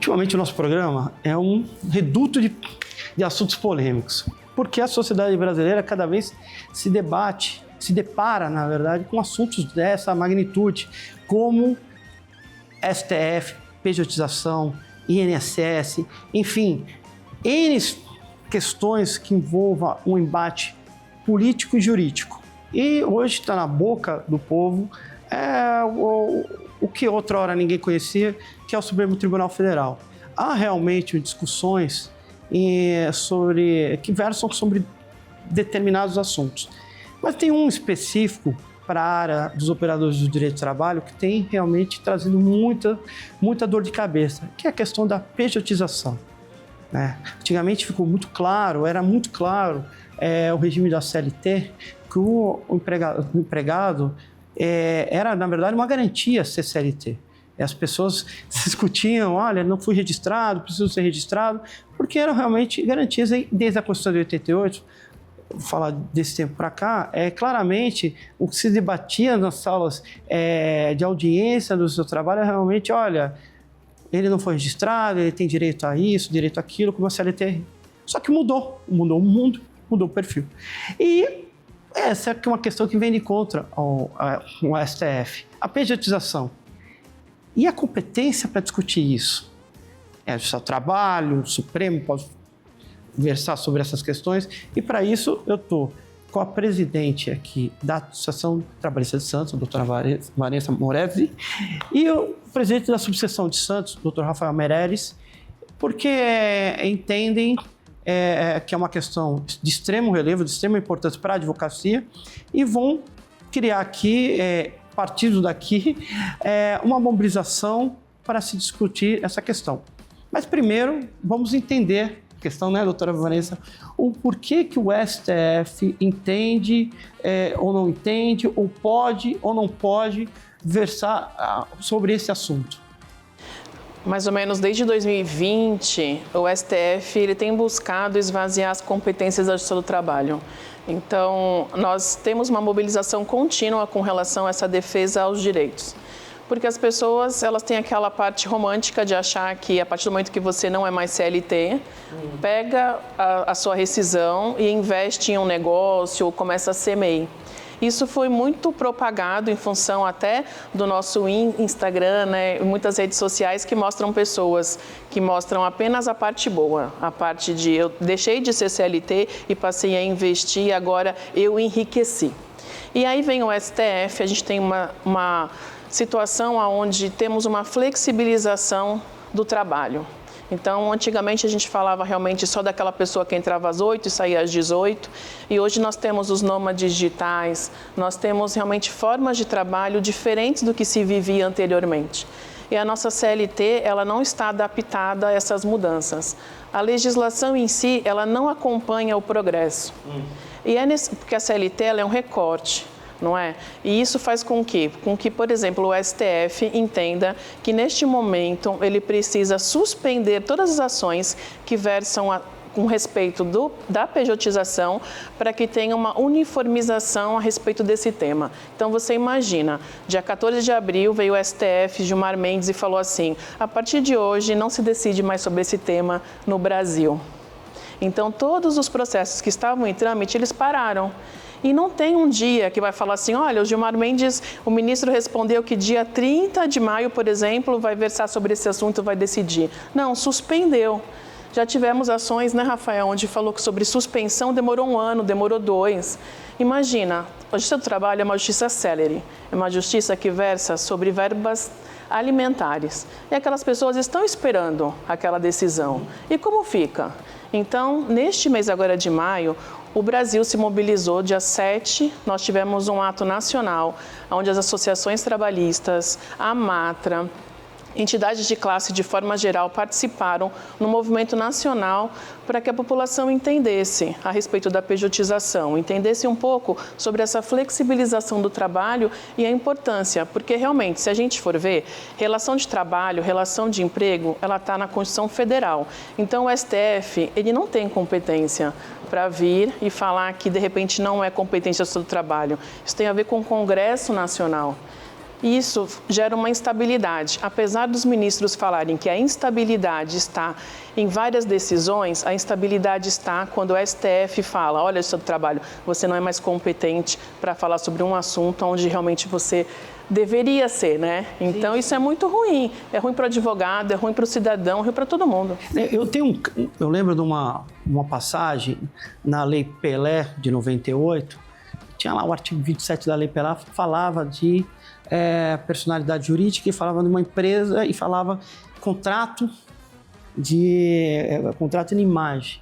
Ultimamente o nosso programa é um reduto de assuntos polêmicos, porque a sociedade brasileira cada vez se depara, na verdade, com assuntos dessa magnitude, como STF, pejotização, INSS, enfim, N questões que envolvam um embate político e jurídico. E hoje está na boca do povo o que outra hora ninguém conhecia, que é o Supremo Tribunal Federal. Há realmente discussões que versam sobre determinados assuntos. Mas tem um específico para a área dos operadores do direito do trabalho que tem realmente trazido muita dor de cabeça, que é a questão da pejotização. Antigamente era muito claro o regime da CLT, que o empregado era, na verdade, uma garantia ser CLT. E as pessoas se discutiam, olha, não fui registrado, preciso ser registrado, porque eram realmente garantias desde a Constituição de 88, vou falar desse tempo para cá, claramente o que se debatia nas salas de audiência do seu trabalho é realmente, olha, ele não foi registrado, ele tem direito a isso, direito àquilo, como a CLT. Só que mudou o mundo, mudou o perfil. E essa é uma questão que vem de contra ao STF, a pejotização. E a competência para discutir isso? É o seu trabalho, o Supremo pode versar sobre essas questões, e para isso eu estou com a presidente aqui da Associação Trabalhista de Santos, a doutora Vanessa Moresi, e o presidente da subseção de Santos, o doutor Rafael Meirelles, porque entendem que é uma questão de extremo relevo, de extrema importância para a advocacia, e vão criar aqui, partindo daqui, uma mobilização para se discutir essa questão. Mas primeiro, vamos entender a questão, né, doutora Vanessa, o porquê que o STF entende ou não entende, ou pode ou não pode versar sobre esse assunto. Mais ou menos desde 2020, o STF ele tem buscado esvaziar as competências da Justiça do Trabalho. Então, nós temos uma mobilização contínua com relação a essa defesa aos direitos. Porque as pessoas, elas têm aquela parte romântica de achar que a partir do momento que você não é mais CLT, pega a sua rescisão e investe em um negócio ou começa a ser MEI. Isso foi muito propagado em função até do nosso Instagram, né, muitas redes sociais que mostram pessoas que mostram apenas a parte boa, a parte de eu deixei de ser CLT e passei a investir e agora eu enriqueci. E aí vem o STF, a gente tem uma situação onde temos uma flexibilização do trabalho. Então, antigamente a gente falava realmente só daquela pessoa que entrava às 8 e saía às 18, e hoje nós temos os nômades digitais, nós temos realmente formas de trabalho diferentes do que se vivia anteriormente. E a nossa CLT, ela não está adaptada a essas mudanças. A legislação em si, ela não acompanha o progresso. E porque a CLT ela é um recorte. Não é? E isso faz com que, por exemplo, o STF entenda que neste momento ele precisa suspender todas as ações que versam com respeito da pejotização para que tenha uma uniformização a respeito desse tema. Então você imagina, dia 14 de abril veio o STF, Gilmar Mendes, e falou assim, a partir de hoje não se decide mais sobre esse tema no Brasil. Então todos os processos que estavam em trâmite, eles pararam. E não tem um dia que vai falar assim, olha, o Gilmar Mendes, o ministro respondeu que dia 30 de maio, por exemplo, vai versar sobre esse assunto, vai decidir. Não, suspendeu. Já tivemos ações, né, Rafael, onde falou que sobre suspensão demorou 1 ano, demorou 2. Imagina, a Justiça do Trabalho é uma justiça célere, é uma justiça que versa sobre verbas alimentares. E aquelas pessoas estão esperando aquela decisão. E como fica? Então, neste mês agora de maio, o Brasil se mobilizou, dia 7, nós tivemos um ato nacional, onde as associações trabalhistas, a Matra, entidades de classe de forma geral participaram no movimento nacional para que a população entendesse a respeito da pejotização, entendesse um pouco sobre essa flexibilização do trabalho e a importância, porque realmente, se a gente for ver, relação de trabalho, relação de emprego, ela está na Constituição Federal. Então o STF, ele não tem competência para vir e falar que de repente não é competência do trabalho. Isso tem a ver com o Congresso Nacional. E isso gera uma instabilidade. Apesar dos ministros falarem que a instabilidade está em várias decisões, a instabilidade está quando o STF fala, olha, Justiça do Trabalho, você não é mais competente para falar sobre um assunto onde realmente você deveria ser, né? Então, isso é muito ruim. É ruim para o advogado, é ruim para o cidadão, é ruim para todo mundo. Eu lembro de uma passagem na Lei Pelé de 98, tinha lá o artigo 27 da Lei Pelé, falava de personalidade jurídica e falava de uma empresa e falava contrato de imagem.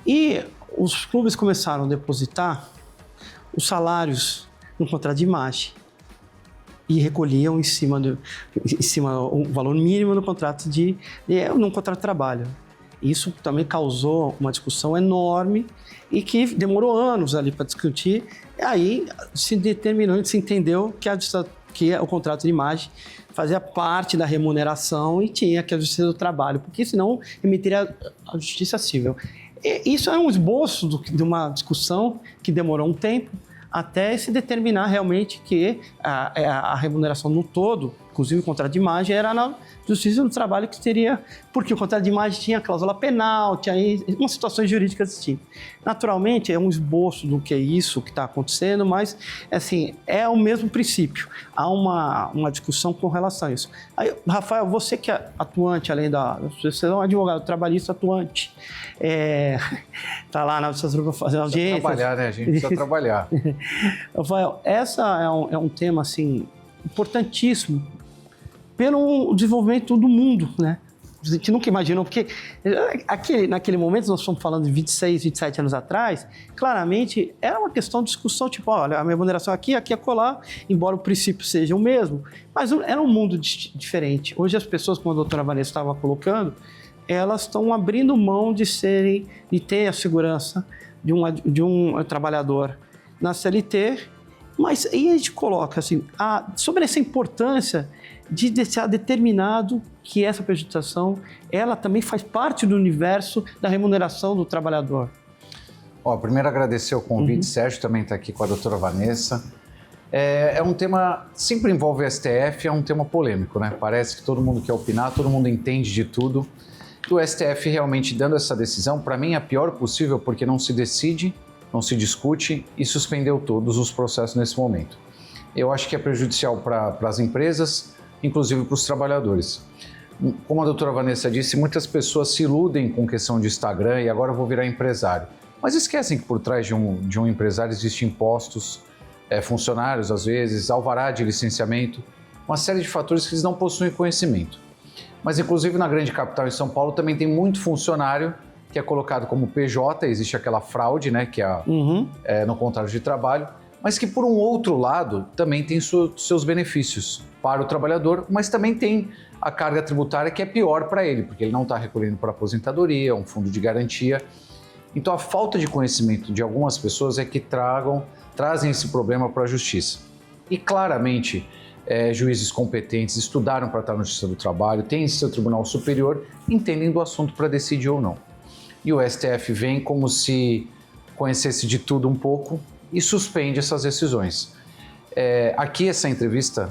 E os clubes começaram a depositar os salários no contrato de imagem e recolhiam em cima o valor mínimo no contrato num contrato de trabalho. Isso também causou uma discussão enorme e que demorou anos ali para discutir. E aí se determinou, se entendeu que o contrato de imagem fazia parte da remuneração e tinha que a Justiça do Trabalho, porque senão emitiria a Justiça Civil. E isso é um esboço de uma discussão que demorou um tempo até se determinar realmente que a remuneração no todo, inclusive o contrato de imagem, era na Justiça do Trabalho que teria, porque o contrato de imagem tinha cláusula penal, tinha umas situações jurídicas distintas. Naturalmente, é um esboço do que é isso que está acontecendo, mas, assim, é o mesmo princípio. Há uma discussão com relação a isso. Aí, Rafael, você que é atuante, além você é um advogado trabalhista atuante, está lá na Justiça para fazer audiência. Trabalhar, né? A gente precisa trabalhar. Rafael, essa é um tema, assim, importantíssimo pelo desenvolvimento do mundo, né? A gente nunca imaginou, porque naquele momento, nós estamos falando de 26, 27 anos atrás, claramente era uma questão de discussão, tipo, olha, a remuneração aqui é colar, embora o princípio seja o mesmo, mas era um mundo diferente. Hoje as pessoas, como a doutora Vanessa estava colocando, elas estão abrindo mão de ter a segurança de um trabalhador na CLT, mas aí a gente coloca assim, sobre essa importância de deixar determinado que essa prestação, ela também faz parte do universo da remuneração do trabalhador. Primeiro agradecer o convite, Sérgio também está aqui com a doutora Vanessa. É um tema, sempre envolve o STF, é um tema polêmico, né? Parece que todo mundo quer opinar, todo mundo entende de tudo. E o STF realmente dando essa decisão, para mim é a pior possível, porque não se decide, não se discute e suspendeu todos os processos nesse momento. Eu acho que é prejudicial para as empresas, inclusive para os trabalhadores. Como a doutora Vanessa disse, muitas pessoas se iludem com questão de Instagram e agora eu vou virar empresário. Mas esquecem que por trás de um empresário existem impostos, funcionários às vezes, alvará de licenciamento, uma série de fatores que eles não possuem conhecimento. Mas inclusive na grande capital em São Paulo também tem muito funcionário que é colocado como PJ, existe aquela fraude, né, que é no contrato de trabalho, mas que por um outro lado também tem seus benefícios para o trabalhador, mas também tem a carga tributária que é pior para ele, porque ele não está recolhendo para aposentadoria, um fundo de garantia. Então a falta de conhecimento de algumas pessoas é que trazem esse problema para a justiça. E claramente juízes competentes estudaram para estar na Justiça do Trabalho, têm seu Tribunal Superior, entendem do assunto para decidir ou não. E o STF vem como se conhecesse de tudo um pouco e suspende essas decisões. Aqui essa entrevista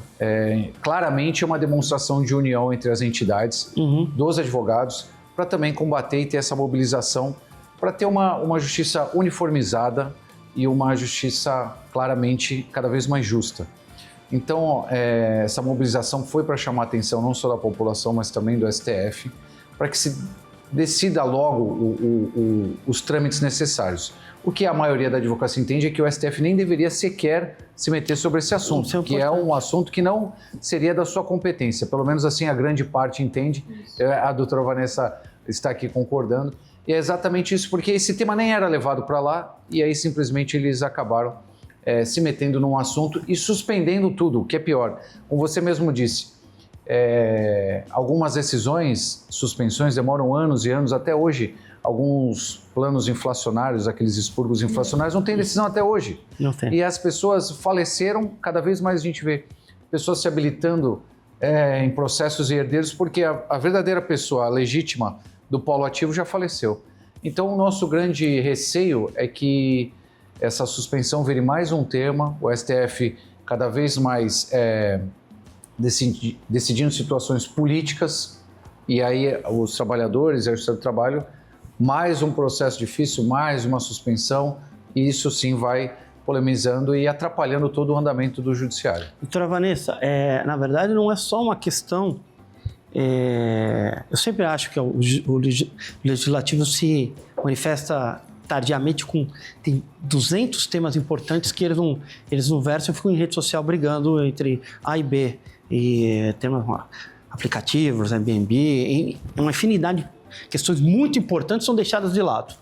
claramente é uma demonstração de união entre as entidades dos advogados para também combater e ter essa mobilização para ter uma justiça uniformizada e uma justiça claramente cada vez mais justa. Então essa mobilização foi para chamar a atenção não só da população, mas também do STF, para que se decida logo os trâmites necessários. O que a maioria da advocacia entende é que o STF nem deveria sequer se meter sobre esse assunto, que é um assunto que não seria da sua competência. Pelo menos assim a grande parte entende. A doutora Vanessa está aqui concordando. E é exatamente isso, porque esse tema nem era levado para lá e aí simplesmente eles acabaram se metendo num assunto e suspendendo tudo, o que é pior. Como você mesmo disse, algumas decisões, suspensões demoram anos e anos, até hoje. Alguns planos inflacionários, aqueles expurgos inflacionários, não tem decisão até hoje. Não tem. E as pessoas faleceram, cada vez mais a gente vê pessoas se habilitando em processos e herdeiros, porque a verdadeira pessoa, a legítima do polo ativo já faleceu. Então o nosso grande receio é que essa suspensão vire mais um tema, o STF cada vez mais decidindo situações políticas, e aí os trabalhadores e a Justiça do Trabalho, mais um processo difícil, mais uma suspensão, e isso sim vai polemizando e atrapalhando todo o andamento do judiciário. Doutora Vanessa, na verdade não é só uma questão... eu sempre acho que o legislativo se manifesta tardiamente tem 200 temas importantes que eles não versam e ficam em rede social brigando entre A e B. E temas aplicativos, Airbnb, uma infinidade de questões muito importantes são deixadas de lado.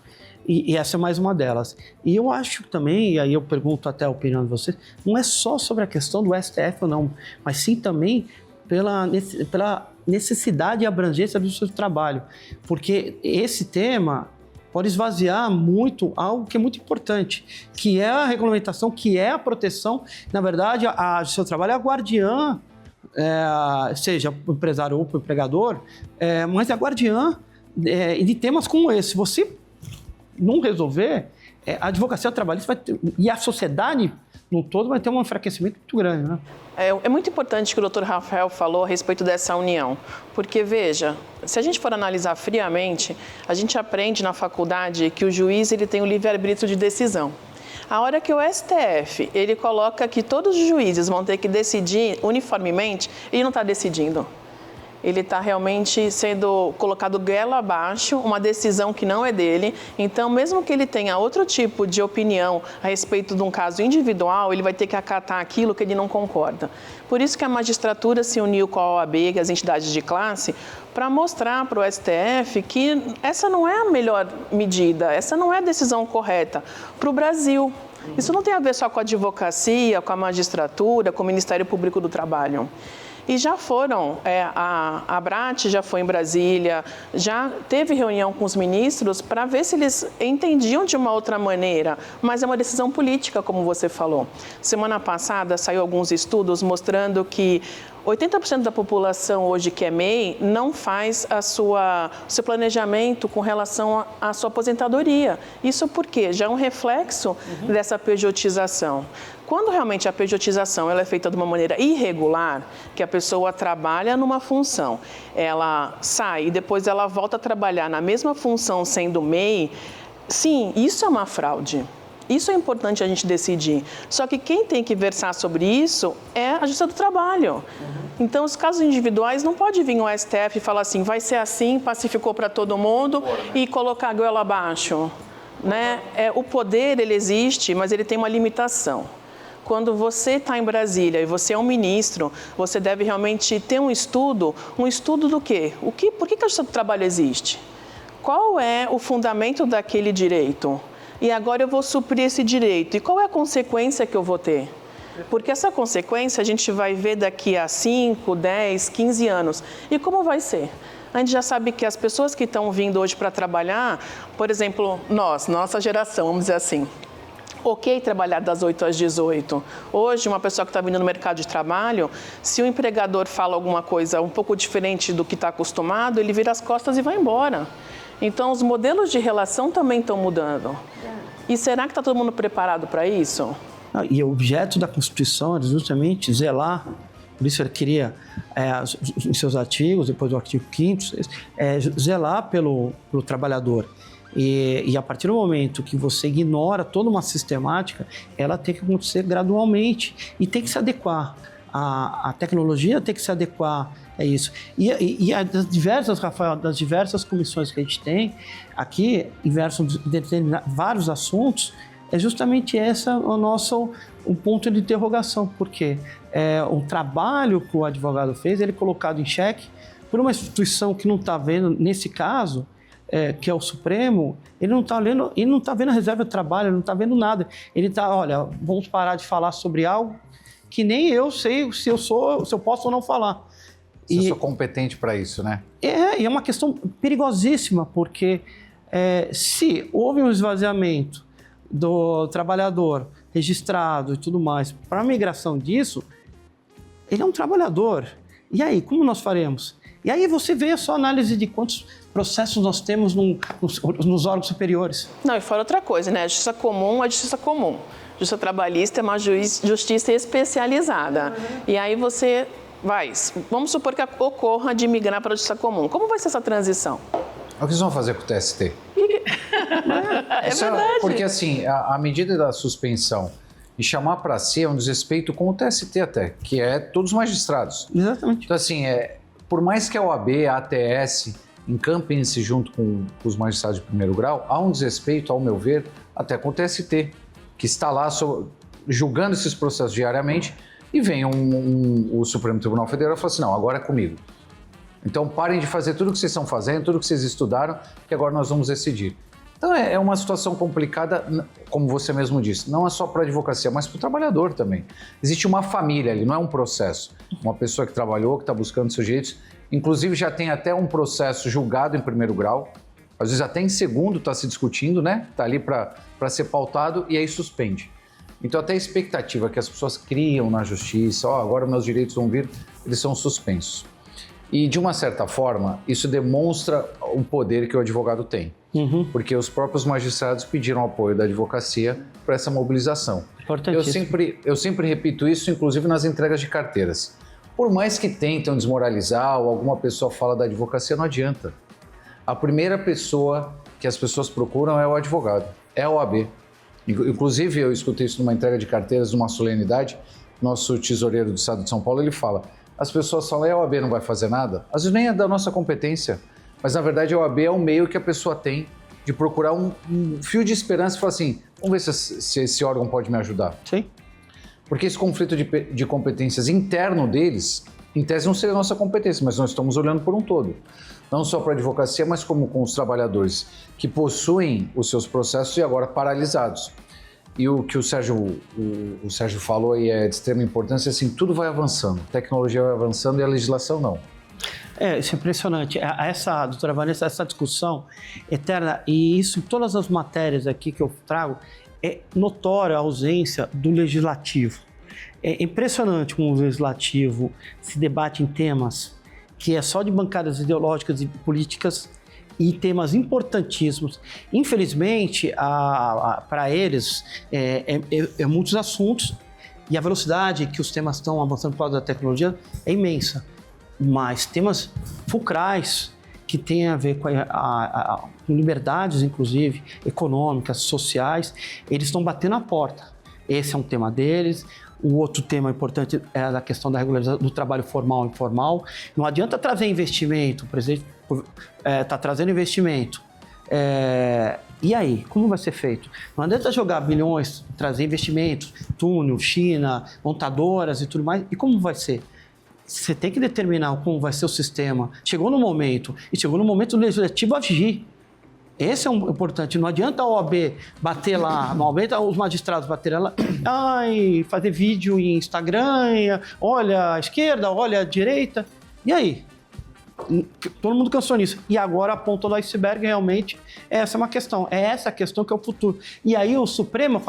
E essa é mais uma delas. E eu acho também, e aí eu pergunto até a opinião de vocês, não é só sobre a questão do STF ou não, mas sim também pela necessidade e abrangência do seu trabalho. Porque esse tema pode esvaziar muito algo que é muito importante, que é a regulamentação, que é a proteção. Na verdade, o seu trabalho é a guardiã, seja o empresário ou o empregador, mas é a guardiã de temas como esse. Se você não resolver, a advocacia trabalhista vai ter, e a sociedade no todo vai ter um enfraquecimento muito grande, né? É muito importante que o Dr. Rafael falou a respeito dessa união, porque, veja, se a gente for analisar friamente, a gente aprende na faculdade que o juiz ele tem o livre-arbítrio de decisão. A hora que o STF ele coloca que todos os juízes vão ter que decidir uniformemente, ele não está decidindo. Ele está realmente sendo colocado goela abaixo, uma decisão que não é dele. Então, mesmo que ele tenha outro tipo de opinião a respeito de um caso individual, ele vai ter que acatar aquilo que ele não concorda. Por isso que a magistratura se uniu com a OAB, com as entidades de classe, para mostrar para o STF que essa não é a melhor medida, essa não é a decisão correta para o Brasil. Isso não tem a ver só com a advocacia, com a magistratura, com o Ministério Público do Trabalho. E já foram, a ABRAT já foi em Brasília, já teve reunião com os ministros para ver se eles entendiam de uma outra maneira, mas é uma decisão política, como você falou. Semana passada saiu alguns estudos mostrando que 80% da população hoje que é MEI não faz seu planejamento com relação à sua aposentadoria. Isso porque já é um reflexo dessa pejotização. Quando realmente a pejotização ela é feita de uma maneira irregular, que a pessoa trabalha numa função, ela sai e depois ela volta a trabalhar na mesma função sendo MEI, sim, isso é uma fraude. Isso é importante a gente decidir. Só que quem tem que versar sobre isso é a Justiça do Trabalho. Então, os casos individuais não pode vir o STF e falar assim, vai ser assim, pacificou para todo mundo e colocar a goela abaixo. Né? O poder, ele existe, mas ele tem uma limitação. Quando você está em Brasília e você é um ministro, você deve realmente ter um estudo do quê? Por que a Justiça do Trabalho existe? Qual é o fundamento daquele direito? E agora eu vou suprir esse direito. E qual é a consequência que eu vou ter? Porque essa consequência a gente vai ver daqui a 5, 10, 15 anos. E como vai ser? A gente já sabe que as pessoas que estão vindo hoje para trabalhar, por exemplo, nossa geração, vamos dizer assim, ok trabalhar das 8 às 18. Hoje, uma pessoa que está vindo no mercado de trabalho, se o empregador fala alguma coisa um pouco diferente do que está acostumado, ele vira as costas e vai embora. Então, os modelos de relação também estão mudando. E será que está todo mundo preparado para isso? E o objeto da Constituição é justamente zelar, por isso ele queria, em seus artigos, depois do artigo 5º, zelar pelo trabalhador. E a partir do momento que você ignora toda uma sistemática, ela tem que acontecer gradualmente e tem que se adequar. A tecnologia tem que se adequar a isso. E das diversas comissões que a gente tem aqui, em vários assuntos, é justamente esse um ponto de interrogação, porque o trabalho que o advogado fez, ele é colocado em xeque por uma instituição que não está vendo, nesse caso, que é o Supremo, ele não está vendo a reserva de trabalho, ele não está vendo nada. Ele está, olha, vamos parar de falar sobre algo que nem eu sei se eu posso ou não falar. Eu sou competente para isso, né? E é uma questão perigosíssima, porque se houve um esvaziamento do trabalhador registrado e tudo mais, para a migração disso, ele é um trabalhador. E aí, como nós faremos? E aí você vê a sua análise de quantos processos nós temos nos órgãos superiores. Não, e fora outra coisa, né? A justiça comum é justiça comum. Justiça trabalhista é uma justiça especializada. E aí você Vamos supor que ocorra de migrar para a justiça comum. Como vai ser essa transição? O que vocês vão fazer com o TST? É verdade. Porque assim, a medida da suspensão e chamar para si é um desrespeito com o TST até, que é todos os magistrados. Exatamente. Então assim, por mais que a OAB, a ATS encampem-se junto com os magistrados de primeiro grau, há um desrespeito, ao meu ver, até com o TST, que está lá julgando esses processos diariamente, e vem o Supremo Tribunal Federal e fala assim, não, agora é comigo. Então parem de fazer tudo o que vocês estão fazendo, tudo o que vocês estudaram, que agora nós vamos decidir. Então é uma situação complicada, como você mesmo disse, não é só para a advocacia, mas para o trabalhador também. Existe uma família ali, não é um processo. Uma pessoa que trabalhou, que está buscando seus direitos, inclusive já tem até um processo julgado em primeiro grau, às vezes até em segundo está se discutindo, né? Está ali para ser pautado e aí suspende. Então até a expectativa que as pessoas criam na justiça, agora meus direitos vão vir, eles são suspensos. E de uma certa forma, isso demonstra o poder que o advogado tem. Porque os próprios magistrados pediram apoio da advocacia para essa mobilização. Eu sempre repito isso, inclusive nas entregas de carteiras. Por mais que tentam desmoralizar ou alguma pessoa fala da advocacia, não adianta. A primeira pessoa que as pessoas procuram é o advogado, é a OAB. Inclusive, eu escutei isso numa entrega de carteiras, numa solenidade, nosso tesoureiro do Estado de São Paulo, ele fala, as pessoas falam, a OAB não vai fazer nada? Às vezes nem é da nossa competência, mas na verdade a OAB é o meio que a pessoa tem de procurar um fio de esperança e falar assim, vamos ver se esse órgão pode me ajudar. Sim. Porque esse conflito de competências interno deles, em tese não seria nossa competência, mas nós estamos olhando por um todo. Não só para a advocacia, mas como com os trabalhadores que possuem os seus processos e agora paralisados. E o que o Sérgio falou e é de extrema importância, assim, tudo vai avançando, a tecnologia vai avançando e a legislação não. Isso é impressionante. Doutora Vanessa, essa discussão eterna, e isso em todas as matérias aqui que eu trago, é notória a ausência do legislativo. É impressionante como o legislativo se debate em temas que é só de bancadas ideológicas e políticas e temas importantíssimos. Infelizmente, para eles, muitos assuntos e a velocidade que os temas estão avançando por causa da tecnologia é imensa. Mas temas fulcrais que têm a ver com liberdades, inclusive, econômicas, sociais, eles estão batendo a porta. Esse é um tema deles. O outro tema importante é a questão da regularização do trabalho formal e informal. Não adianta trazer investimento, o presidente está trazendo investimento. E aí, como vai ser feito? Não adianta jogar bilhões, trazer investimentos, túnel, China, montadoras e tudo mais. E como vai ser? Você tem que determinar como vai ser o sistema. Chegou no momento do legislativo agir. Esse é um importante. Não adianta a OAB bater lá, não adianta os magistrados baterem lá, fazer vídeo em Instagram, olha a esquerda, olha a direita. E aí? Todo mundo cansou nisso. E agora a ponta do iceberg realmente essa é uma questão. É essa a questão que é o futuro. E aí o Supremo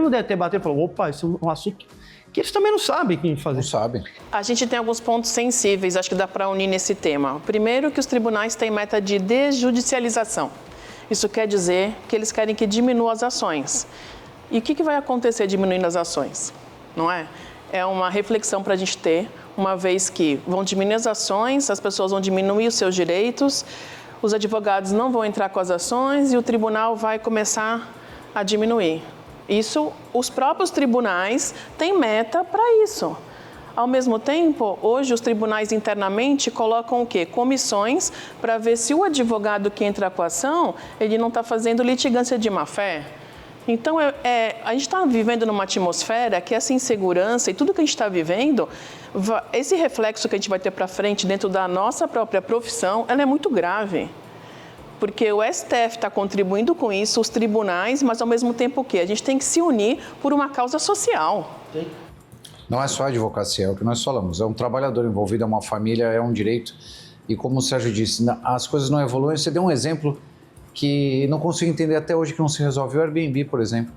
deve ter batido e falou, opa, isso é um assunto que eles também não sabem como fazer. Não sabem. A gente tem alguns pontos sensíveis, acho que dá para unir nesse tema. Primeiro, que os tribunais têm meta de desjudicialização. Isso quer dizer que eles querem que diminua as ações. E o que vai acontecer diminuindo as ações? Não é? É uma reflexão para a gente ter, uma vez que vão diminuir as ações, as pessoas vão diminuir os seus direitos, os advogados não vão entrar com as ações e o tribunal vai começar a diminuir. Isso, os próprios tribunais têm meta para isso. Ao mesmo tempo, hoje os tribunais internamente colocam o quê? Comissões para ver se o advogado que entra com a ação, ele não está fazendo litigância de má-fé. Então, a gente está vivendo numa atmosfera que essa insegurança e tudo que a gente está vivendo, esse reflexo que a gente vai ter para frente dentro da nossa própria profissão, ela é muito grave. Porque o STF está contribuindo com isso, os tribunais, mas ao mesmo tempo o quê? A gente tem que se unir por uma causa social. Sim. Não é só a advocacia, é o que nós falamos. É um trabalhador envolvido, é uma família, é um direito. E como o Sérgio disse, as coisas não evoluem. Você deu um exemplo que não consigo entender até hoje que não se resolve. O Airbnb, por exemplo,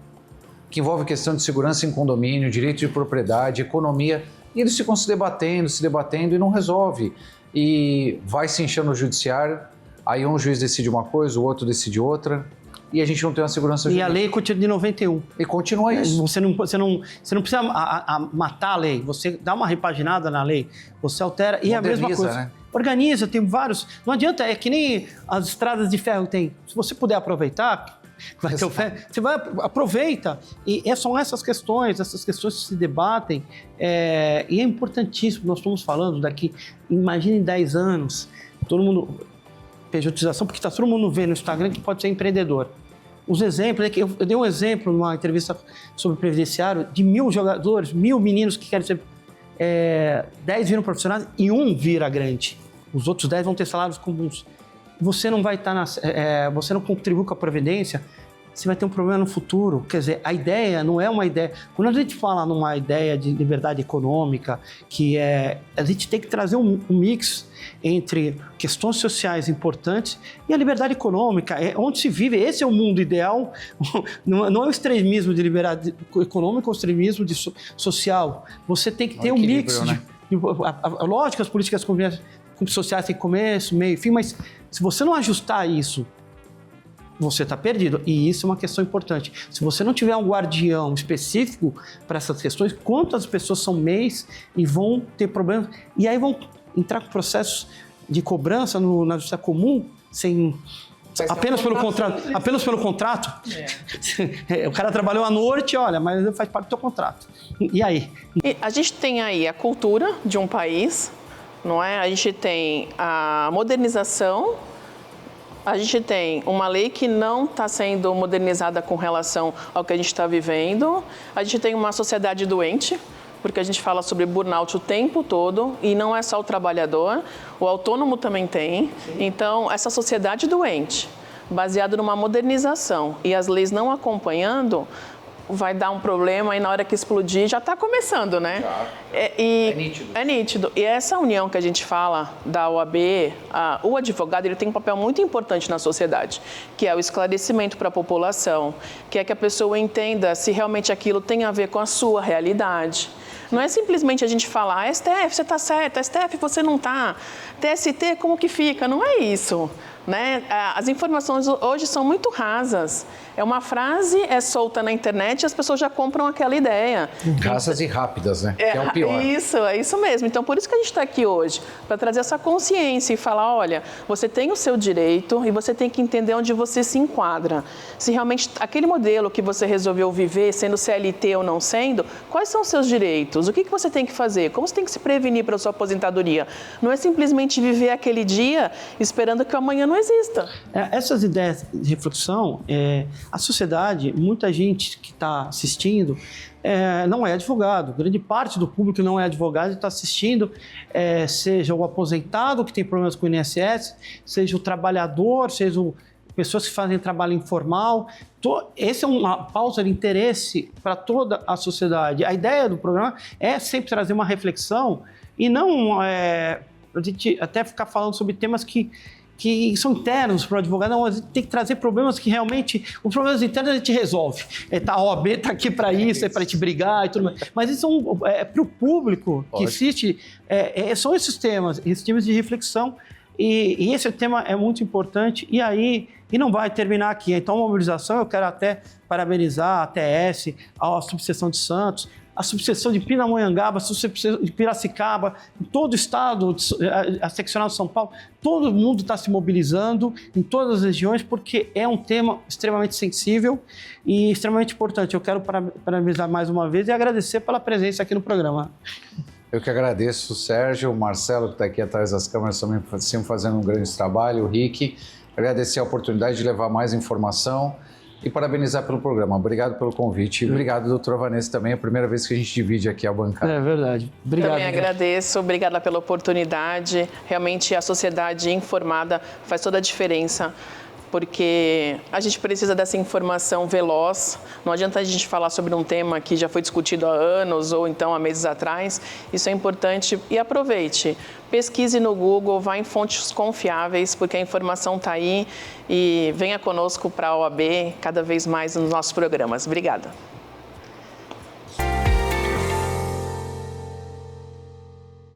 que envolve questão de segurança em condomínio, direito de propriedade, economia. E eles ficam se debatendo e não resolve. E vai se enchendo no judiciário. Aí um juiz decide uma coisa, o outro decide outra. e a gente não tem uma segurança jurídica. E a lei continua de 91. E continua isso. Você não precisa matar a lei, você dá uma repaginada na lei, você altera e é a mesma coisa. Né? Organiza, tem vários. Não adianta, é que nem as estradas de ferro tem. Se você puder aproveitar, vai ter o ferro, você vai, aproveita. E são essas questões que se debatem. E é importantíssimo, nós estamos falando daqui, imagine em 10 anos, todo mundo, pejotização, porque está todo mundo vendo no Instagram que pode ser empreendedor. Os exemplos, eu dei um exemplo numa entrevista sobre previdenciário de 1.000 jogadores, 1.000 meninos que querem ser 10 viram profissionais e 1 vira grande. Os outros 10 vão ter salários comuns. Você não vai estar você não contribui com a Previdência, você vai ter um problema no futuro. Quer dizer, a ideia não é uma ideia... Quando a gente fala numa ideia de liberdade econômica, a gente tem que trazer um mix entre questões sociais importantes e a liberdade econômica, onde se vive. Esse é o mundo ideal, não é o extremismo de liberdade econômica, é o extremismo social. Você tem que ter um mix. Né? Lógico, as políticas sociais têm começo, meio e fim, mas se você não ajustar isso, você está perdido. E isso é uma questão importante. Se você não tiver um guardião específico para essas questões, quantas pessoas são MEIs e vão ter problemas, e aí vão entrar com processos de cobrança na justiça comum, apenas pelo contrato. O cara trabalhou à noite, olha, mas faz parte do teu contrato. E aí? E a gente tem aí a cultura de um país, não é? A gente tem a modernização. A gente tem uma lei que não está sendo modernizada com relação ao que a gente está vivendo. A gente tem uma sociedade doente, porque a gente fala sobre burnout o tempo todo, e não é só o trabalhador, o autônomo também tem. Sim. Então, essa sociedade doente, baseada numa modernização e as leis não acompanhando, vai dar um problema e na hora que explodir já está começando, né? É nítido. É nítido. E essa união que a gente fala da OAB, o advogado, ele tem um papel muito importante na sociedade, que é o esclarecimento para a população, que é que a pessoa entenda se realmente aquilo tem a ver com a sua realidade. Não é simplesmente a gente falar, STF, você está certo, STF, você não está, TST, como que fica? Não é isso. Né? As informações hoje são muito rasas. É uma frase, solta na internet e as pessoas já compram aquela ideia. Rasas e rápidas, né? Que é o pior. É isso mesmo. Então, por isso que a gente está aqui hoje, para trazer essa consciência e falar, olha, você tem o seu direito e você tem que entender onde você se enquadra. Se realmente aquele modelo que você resolveu viver, sendo CLT ou não sendo, quais são os seus direitos? O que você tem que fazer? Como você tem que se prevenir para a sua aposentadoria? Não é simplesmente viver aquele dia esperando que o amanhã não exista. Essas ideias de reflexão, a sociedade, muita gente que está assistindo não é advogado. Grande parte do público não é advogado e está assistindo, seja o aposentado que tem problemas com o INSS, seja o trabalhador, seja pessoas que fazem trabalho informal. Essa é uma pauta de interesse para toda a sociedade. A ideia do programa é sempre trazer uma reflexão e não a gente até ficar falando sobre temas que são internos para o advogado. Não, a gente tem que trazer problemas que realmente... Os problemas internos a gente resolve. A OAB está aqui para isso, para te brigar e tudo mais. Mas isso para o público que assiste, são esses temas de reflexão. E esse tema é muito importante. E não vai terminar aqui. Então, a mobilização, eu quero até parabenizar a TS, a subseção de Santos, a subseção de Pindamonhangaba, a subseção de Piracicaba, todo o estado, a seccional de São Paulo, todo mundo está se mobilizando em todas as regiões, porque é um tema extremamente sensível e extremamente importante. Eu quero parabenizar mais uma vez e agradecer pela presença aqui no programa. Eu que agradeço o Sérgio, o Marcelo, que está aqui atrás das câmeras, também sempre fazendo um grande trabalho, o Rick. Agradecer a oportunidade de levar mais informação e parabenizar pelo programa. Obrigado pelo convite. E obrigado, doutora Vanessa, também. É a primeira vez que a gente divide aqui a bancada. É verdade. Obrigado. Também agradeço. Obrigada pela oportunidade. Realmente, a sociedade informada faz toda a diferença, porque a gente precisa dessa informação veloz. Não adianta a gente falar sobre um tema que já foi discutido há anos ou então há meses atrás. Isso é importante e aproveite. Pesquise no Google, vá em fontes confiáveis, porque a informação está aí, e venha conosco para a OAB cada vez mais nos nossos programas. Obrigada.